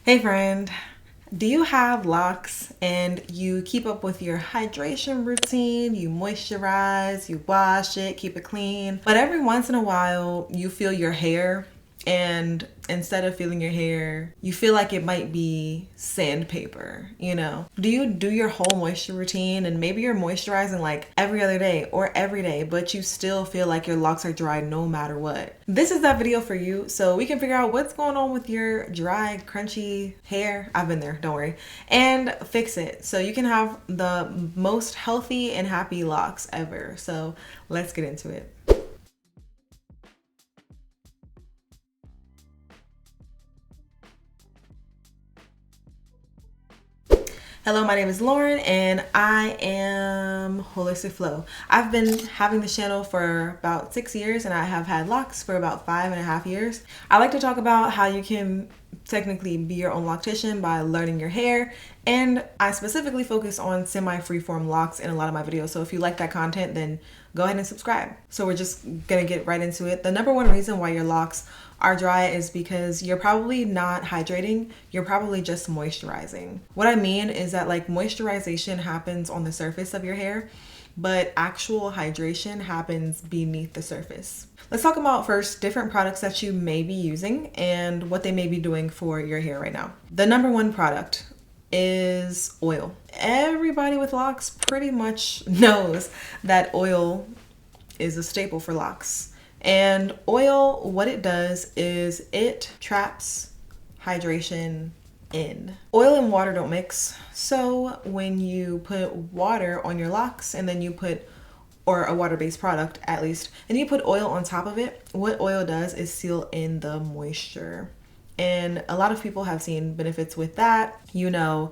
Hey friend, do you have locks and you keep up with your hydration routine? You moisturize, you wash it, keep it clean, but every once in a while you feel your hair, and instead of feeling your hair, you feel like it might be sandpaper. Do you do your whole moisture routine and maybe you're moisturizing like every other day or every day, but you still feel like your locks are dry no matter what? This is that video for you so we can figure out what's going on with your dry, crunchy hair. I've been there, don't worry. And fix it so you can have the most healthy and happy locks ever. So let's get into it. Hello, my name is Lauren and I am Holistic Flow. I've been having this channel for about 6 years and I have had locks for about 5.5 years. I like to talk about how you can technically be your own loctician by learning your hair, and I specifically focus on semi-freeform locks in a lot of my videos. So if you like that content, then go ahead and subscribe. So we're just gonna get right into it. The number one reason why your locks are dry is because you're probably not hydrating, you're probably just moisturizing. What I mean is that like moisturization happens on the surface of your hair, but actual hydration happens beneath the surface. Let's talk about first different products that you may be using and what they may be doing for your hair right now. The number one product is oil. Everybody with locks pretty much knows that oil is a staple for locks. And oil, what it does is it traps hydration in. Oil and water don't mix. So when you put water on your locks and then you put, or a water-based product at least, and you put oil on top of it, what oil does is seal in the moisture. And a lot of people have seen benefits with that. We know.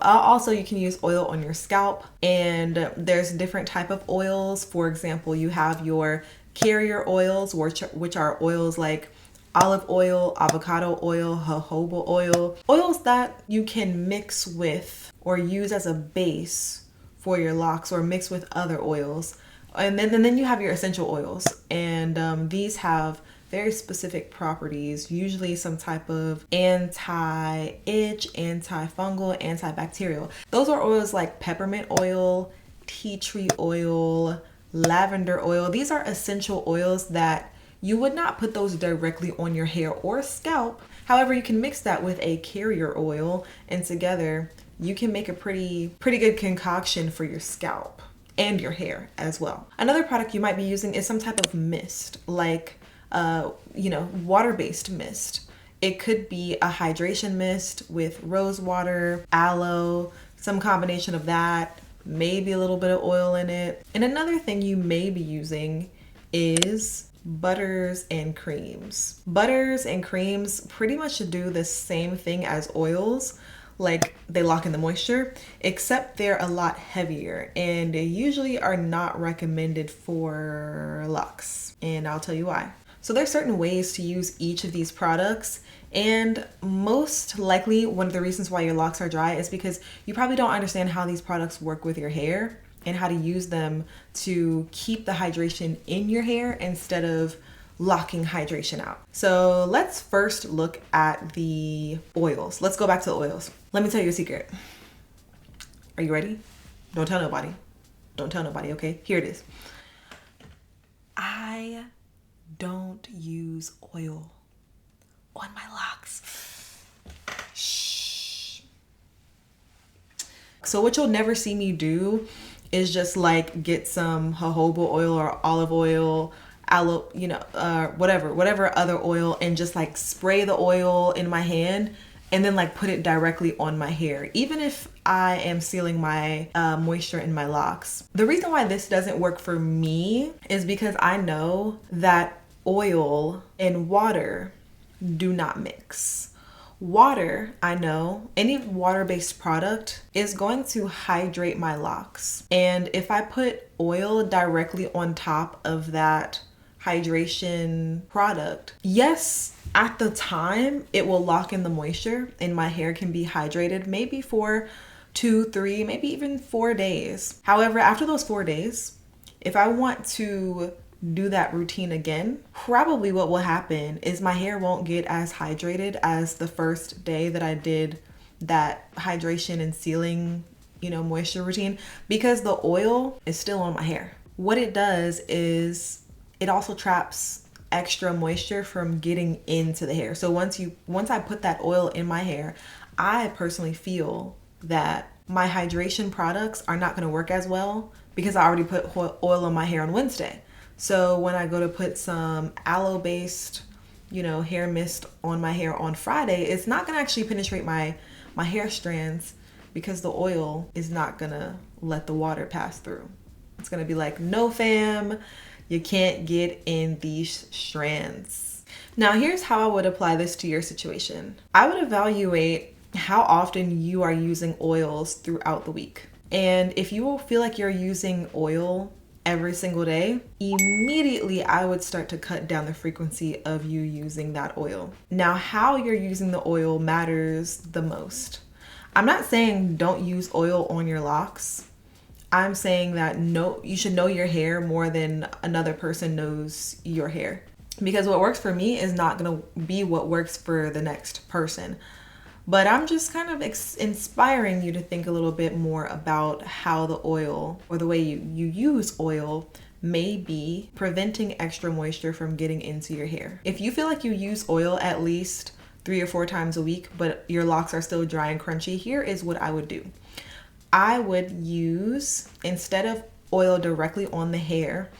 Also, you can use oil on your scalp, and there's different type of oils. For example, you have your carrier oils, which are oils like olive oil, avocado oil, jojoba oil, oils that you can mix with or use as a base for your locks or mix with other oils. And then you have your essential oils, and these have very specific properties, usually some type of anti-itch, antifungal, antibacterial. Those are oils like peppermint oil, tea tree oil, lavender oil. These are essential oils that you would not put those directly on your hair or scalp. However, you can mix that with a carrier oil, and together you can make a pretty good concoction for your scalp and your hair as well. Another product you might be using is some type of mist, like water-based mist. It could be a hydration mist with rose water, aloe, some combination of that, maybe a little bit of oil in it. And another thing you may be using is butters and creams. Butters and creams pretty much do the same thing as oils. Like, they lock in the moisture, except they're a lot heavier and they usually are not recommended for locks. And I'll tell you why. So there's certain ways to use each of these products, and most likely one of the reasons why your locks are dry is because you probably don't understand how these products work with your hair and how to use them to keep the hydration in your hair instead of locking hydration out. So let's first look at the oils. Let's go back to the oils. Let me tell you a secret. Are you ready? Don't tell nobody. Don't tell nobody, okay? Here it is. I don't use oil on my locks. Shh. So what you'll never see me do is just like get some jojoba oil or olive oil, aloe, whatever other oil, and just like spray the oil in my hand and then like put it directly on my hair, even if I am sealing my moisture in my locks. The reason why this doesn't work for me is because I know that oil and water do not mix. Water, I know, any water-based product is going to hydrate my locks. And if I put oil directly on top of that hydration product, yes, at the time it will lock in the moisture and my hair can be hydrated maybe for 2, 3, maybe even 4 days. However, after those 4 days, if I want to do that routine again, probably what will happen is my hair won't get as hydrated as the first day that I did that hydration and sealing, moisture routine, because the oil is still on my hair. What it does is it also traps extra moisture from getting into the hair. So once I put that oil in my hair, I personally feel that my hydration products are not going to work as well because I already put oil on my hair on Wednesday. So when I go to put some aloe based, hair mist on my hair on Friday, it's not going to actually penetrate my hair strands because the oil is not going to let the water pass through. It's going to be like, no fam, you can't get in these strands. Now here's how I would apply this to your situation. I would evaluate how often you are using oils throughout the week. And if you will feel like you're using oil every single day, immediately I would start to cut down the frequency of you using that oil. Now, how you're using the oil matters the most. I'm not saying don't use oil on your locks. I'm saying that you should know your hair more than another person knows your hair. Because what works for me is not going to be what works for the next person. But I'm just kind of inspiring you to think a little bit more about how the oil or the way you use oil may be preventing extra moisture from getting into your hair. If you feel like you use oil at least 3 or 4 times a week, but your locks are still dry and crunchy, here is what I would do. I would use, instead of oil directly on the hair,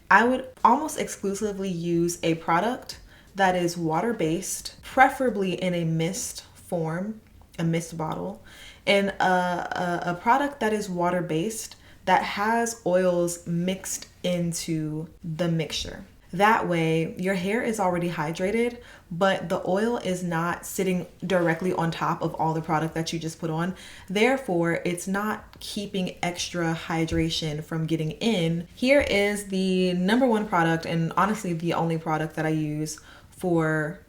I would almost exclusively use a product that is water-based, preferably in a mist form, a mist bottle, and a product that is water-based that has oils mixed into the mixture. That way, your hair is already hydrated, but the oil is not sitting directly on top of all the product that you just put on. Therefore, it's not keeping extra hydration from getting in. Here is the number one product, and honestly, the only product that I use for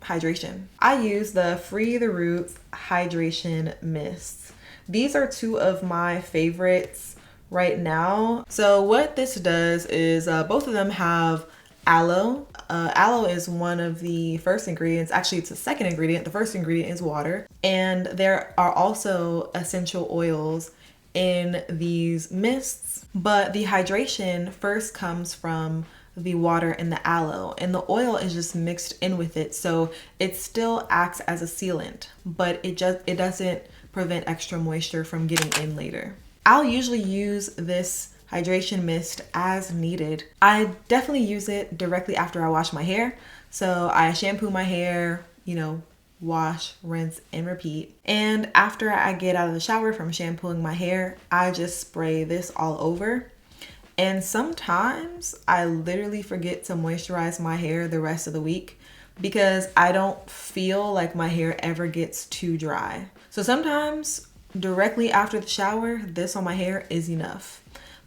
hydration. I use the Free the Roots Hydration Mists. These are 2 of my favorites right now. So what this does is both of them have aloe. Aloe is one of the first ingredients. Actually, it's the second ingredient. The first ingredient is water. And there are also essential oils in these mists. But the hydration first comes from the water and the aloe, and the oil is just mixed in with it. So it still acts as a sealant, but it doesn't prevent extra moisture from getting in later. I'll usually use this hydration mist as needed. I definitely use it directly after I wash my hair. So I shampoo my hair, wash, rinse, and repeat. And after I get out of the shower from shampooing my hair, I just spray this all over. And sometimes I literally forget to moisturize my hair the rest of the week because I don't feel like my hair ever gets too dry. So sometimes directly after the shower, this on my hair is enough.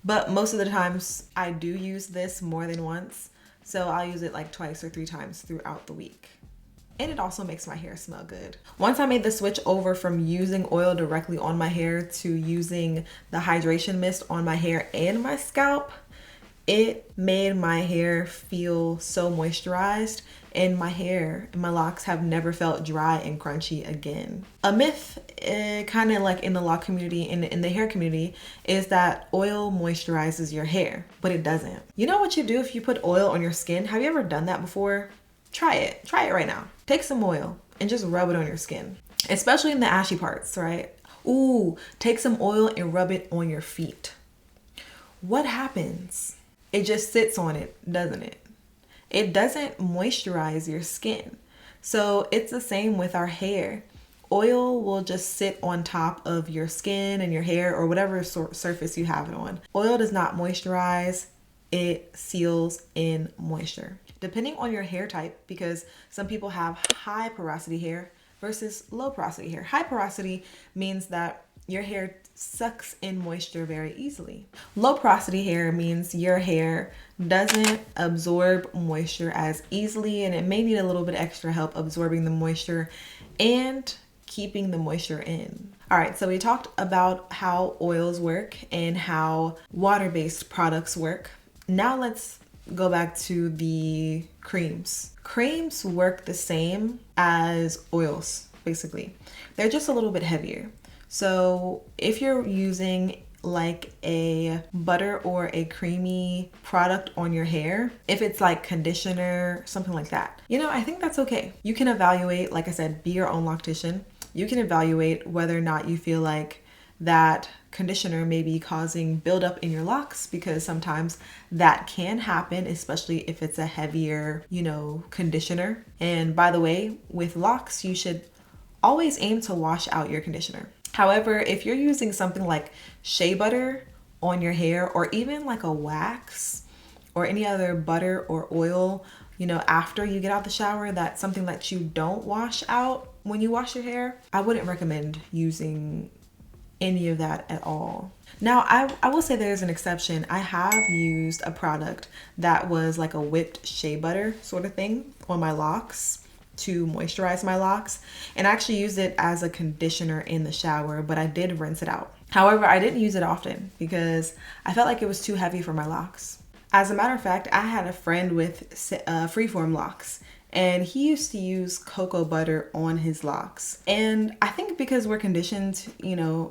But most of the times I do use this more than once. So I'll use it like 2 or 3 times throughout the week. And it also makes my hair smell good. Once I made the switch over from using oil directly on my hair to using the hydration mist on my hair and my scalp, it made my hair feel so moisturized, and my hair and my locks have never felt dry and crunchy again. A myth, kind of like in the lock community and in the hair community, is that oil moisturizes your hair, but it doesn't. You know what you do if you put oil on your skin? Have you ever done that before? Try it. Try it right now. Take some oil and just rub it on your skin, especially in the ashy parts, right? Ooh, take some oil and rub it on your feet. What happens? It just sits on it, doesn't it? It doesn't moisturize your skin. So it's the same with our hair. Oil will just sit on top of your skin and your hair or whatever surface you have it on. Oil does not moisturize. It seals in moisture. Depending on your hair type, because some people have high porosity hair versus low porosity hair. High porosity means that your hair sucks in moisture very easily. Low porosity hair means your hair doesn't absorb moisture as easily, and it may need a little bit extra help absorbing the moisture and keeping the moisture in. All right, so we talked about how oils work and how water-based products work. Now let's go back to the creams. Creams work the same as oils, basically. They're just a little bit heavier. So if you're using like a butter or a creamy product on your hair, if it's like conditioner, something like that, I think that's okay. You can evaluate, like I said, be your own loctician. You can evaluate whether or not you feel like that conditioner may be causing buildup in your locks, because sometimes that can happen, especially if it's a heavier, conditioner. And by the way, with locks, you should always aim to wash out your conditioner. However, if you're using something like shea butter on your hair, or even like a wax or any other butter or oil, after you get out the shower, that's something that you don't wash out when you wash your hair, I wouldn't recommend using any of that at all. Now, I will say there's an exception. I have used a product that was like a whipped shea butter sort of thing on my locks to moisturize my locks, and I actually used it as a conditioner in the shower, but I did rinse it out. However, I didn't use it often because I felt like it was too heavy for my locks. As a matter of fact, I had a friend with freeform locks, and he used to use cocoa butter on his locks. And I think because we're conditioned,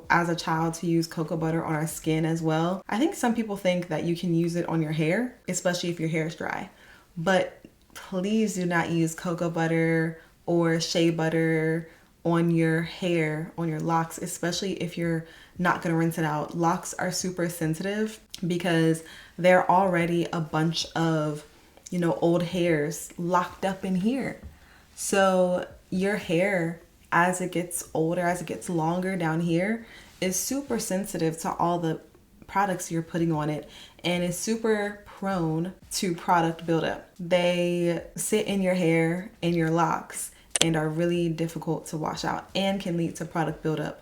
as a child to use cocoa butter on our skin as well, I think some people think that you can use it on your hair, especially if your hair is dry. But please do not use cocoa butter or shea butter on your hair, on your locks, especially if you're not going to rinse it out. Locks are super sensitive because they're already a bunch of, old hairs locked up in here. So your hair, as it gets older, as it gets longer down here, is super sensitive to all the products you're putting on it, and is super prone to product buildup. They sit in your hair and your locks and are really difficult to wash out and can lead to product buildup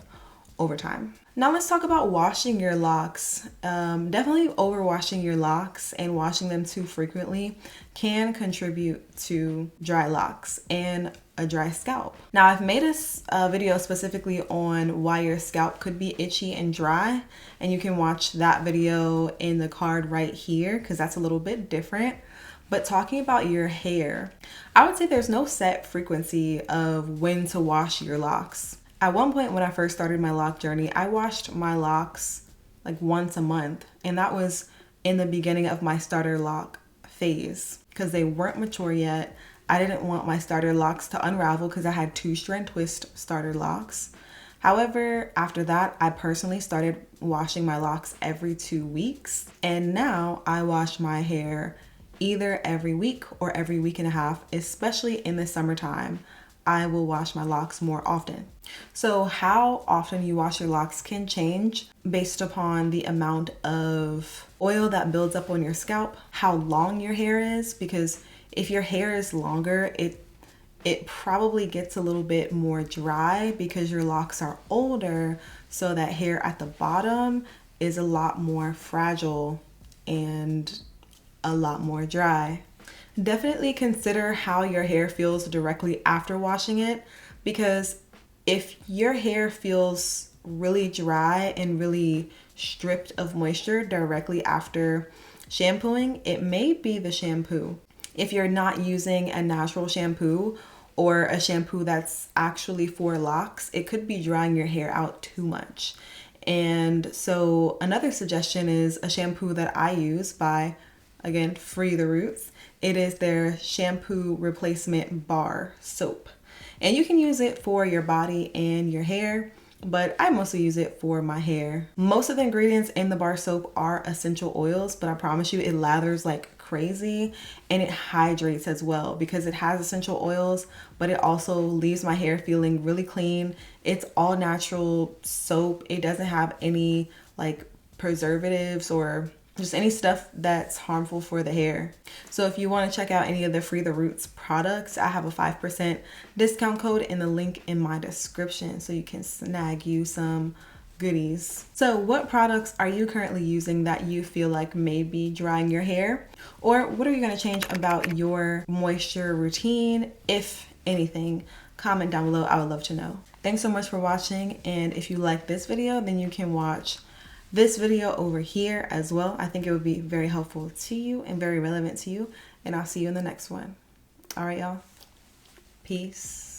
over time. Now let's talk about washing your locks. Definitely overwashing your locks and washing them too frequently can contribute to dry locks and a dry scalp. Now, I've made a video specifically on why your scalp could be itchy and dry, and you can watch that video in the card right here because that's a little bit different. But talking about your hair, I would say there's no set frequency of when to wash your locks. At one point when I first started my lock journey, I washed my locks like once a month, and that was in the beginning of my starter lock phase because they weren't mature yet. I didn't want my starter locks to unravel because I had 2-strand twist starter locks. However, after that, I personally started washing my locks every 2 weeks, and now I wash my hair either every week or every week and a half, especially in the summertime. I will wash my locks more often. So how often you wash your locks can change based upon the amount of oil that builds up on your scalp, how long your hair is, because if your hair is longer, it probably gets a little bit more dry because your locks are older, so that hair at the bottom is a lot more fragile and a lot more dry. Definitely consider how your hair feels directly after washing it, because if your hair feels really dry and really stripped of moisture directly after shampooing, it may be the shampoo. If you're not using a natural shampoo or a shampoo that's actually for locks, it could be drying your hair out too much. And so another suggestion is a shampoo that I use by, again, Free the Roots. It is their shampoo replacement bar soap. And you can use it for your body and your hair, but I mostly use it for my hair. Most of the ingredients in the bar soap are essential oils, but I promise you it lathers like crazy, and it hydrates as well because it has essential oils, but it also leaves my hair feeling really clean. It's all natural soap. It doesn't have any like preservatives or just any stuff that's harmful for the hair. So if you want to check out any of the Free the Roots products, I have a 5% discount code in the link in my description so you can snag you some goodies. So what products are you currently using that you feel like may be drying your hair? Or what are you going to change about your moisture routine, if anything? Comment down below. I would love to know. Thanks so much for watching, and if you like this video, then you can watch this video over here as well. I think it would be very helpful to you and very relevant to you. And I'll see you in the next one. All right, y'all. Peace.